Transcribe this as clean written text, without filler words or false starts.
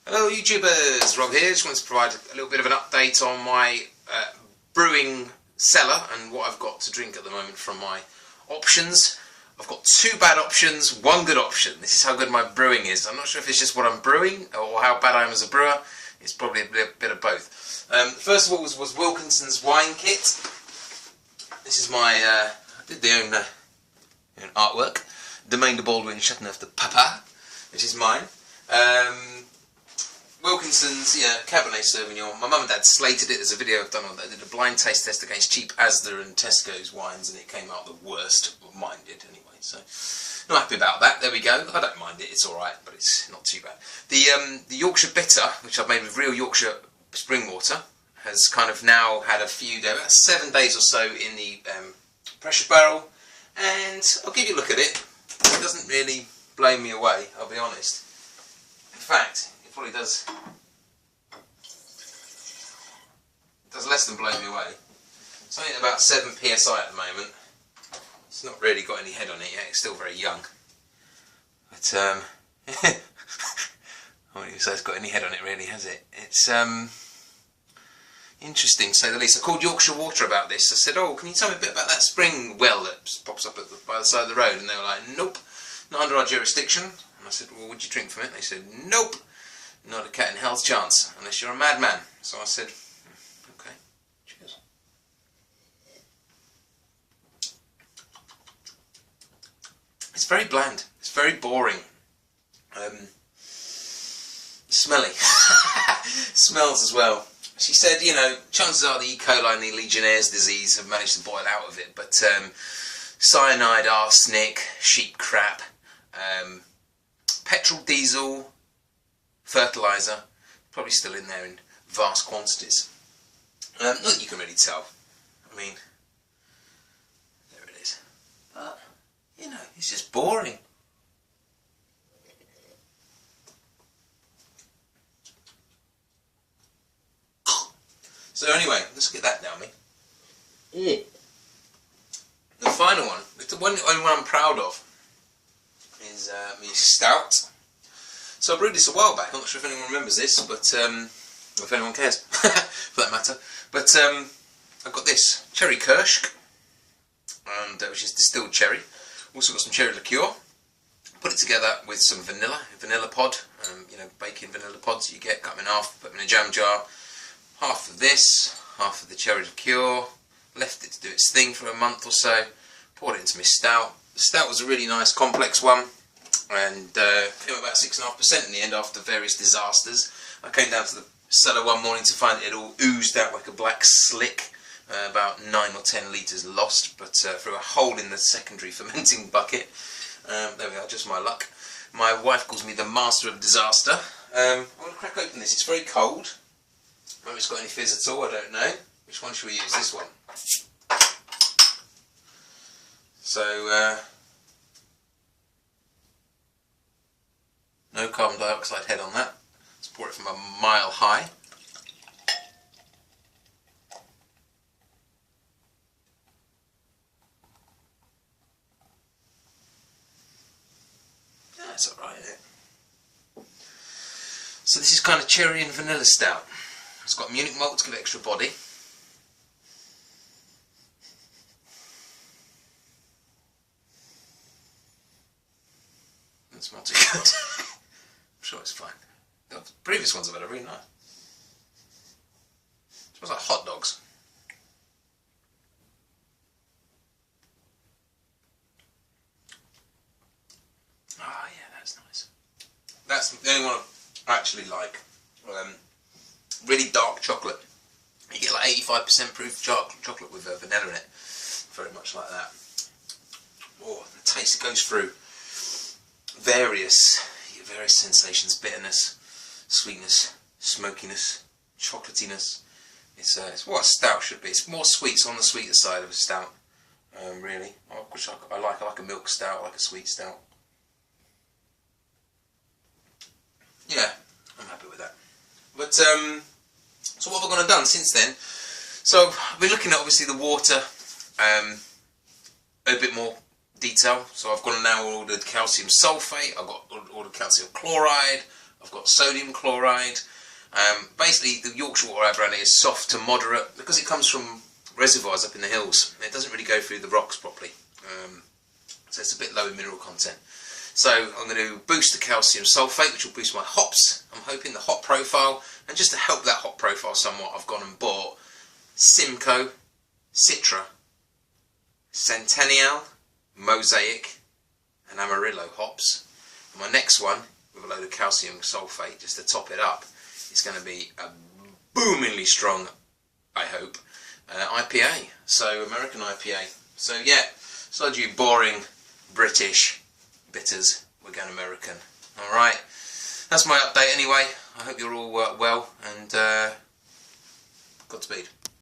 Hello YouTubers, Rob here. Just wanted to provide a little bit of an update on my brewing cellar and what I've got to drink at the moment from my options. I've got two bad options, one good option. This is how good my brewing is. I'm not sure if it's just what I'm brewing or how bad I am as a brewer. It's probably a bit of both. First of all was Wilkinson's wine kit. This is my, I did the own artwork. Domaine de Baldwin Chateauneuf de Papa, which is mine. Wilkinson's, Cabernet Sauvignon. My mum and dad slated it. There's a video I've done on that. I did a blind taste test against cheap Asda and Tesco's wines, and it came out the worst. Well, mine did anyway. So, not happy about that. There we go. I don't mind it. It's all right, but it's not too bad. The Yorkshire Bitter, which I've made with real Yorkshire spring water, has kind of now had a few days, about 7 days or so in the pressure barrel, and I'll give you a look at it. It doesn't really blow me away. I'll be honest. In fact, it probably does less than blow me away. It's only at about 7 psi at the moment. It's not really got any head on it yet. It's still very young. But I wouldn't say it's got any head on it really, has it? It's interesting, to say the least. I called Yorkshire Water about this. I said, "Oh, can you tell me a bit about that spring well that pops up by the side of the road?" And they were like, "Nope, not under our jurisdiction." And I said, "Well, would you drink from it?" They said, "Nope, not a cat in hell's chance, unless you're a madman." So I said, "Okay, cheers." It's very bland. It's very boring. Smelly. Smells as well. She said, chances are the E. coli and the Legionnaire's disease have managed to boil out of it, but cyanide, arsenic, sheep crap, petrol, diesel, fertiliser, probably still in there in vast quantities. Not that you can really tell. I mean, there it is. But, it's just boring. So anyway, let's get that down me. The final one, the only one I'm proud of, is my stout. So I brewed this a while back. I'm not sure if anyone remembers this, but if anyone cares, for that matter. But I've got this cherry kirsch, and which is distilled cherry. Also got some cherry liqueur. Put it together with some vanilla pod. Baking vanilla pods you get, cut them in half, put them in a jam jar. Half of this, half of the cherry liqueur, left it to do its thing for a month or so, poured it into my stout. The stout was a really nice complex one, and came about 6.5% in the end after various disasters. I came down to the cellar one morning to find it all oozed out like a black slick, about 9 or 10 litres lost, but through a hole in the secondary fermenting bucket. There we are, just my luck. My wife calls me the master of disaster. I'm going to crack open this, it's very cold. Whether it's got any fizz at all, I don't know. Which one should we use? This one. So, no carbon dioxide head on that. Let's pour it from a mile high. Yeah, that's alright, isn't it? So this is kind of cherry and vanilla stout. It's got Munich malt to give extra body. Doesn't smell too good. I'm sure it's fine. The previous ones have had a really nice. It smells like hot dogs. Ah, yeah, that's nice. That's the only one I actually like. Really dark chocolate. You get like 85% proof chocolate with vanilla in it. Very much like that. Oh, the taste goes through various sensations: bitterness, sweetness, smokiness, chocolatiness. It's what a stout should be. It's more sweet. It's on the sweeter side of a stout. Really, which I like. I like a milk stout. I like a sweet stout. Yeah, I'm happy with that. But so what have I gone and done since then? So I've been looking at obviously the water a bit more detail. So I've gone and now ordered calcium sulfate. I've got ordered calcium chloride. I've got sodium chloride. Basically, the Yorkshire water I have around here is soft to moderate because it comes from reservoirs up in the hills. It doesn't really go through the rocks properly, so it's a bit low in mineral content. So I'm going to boost the calcium sulfate, which will boost my hops. I'm hoping the hop profile, and just to help that hop profile somewhat, I've gone and bought Simcoe, Citra, Centennial, Mosaic and Amarillo hops. And my next one, with a load of calcium sulfate just to top it up, is going to be a boomingly strong, I hope, IPA. So American IPA. So yeah, besides you boring British bitters, we're going American. Alright, that's my update anyway. I hope you're all well, and Godspeed.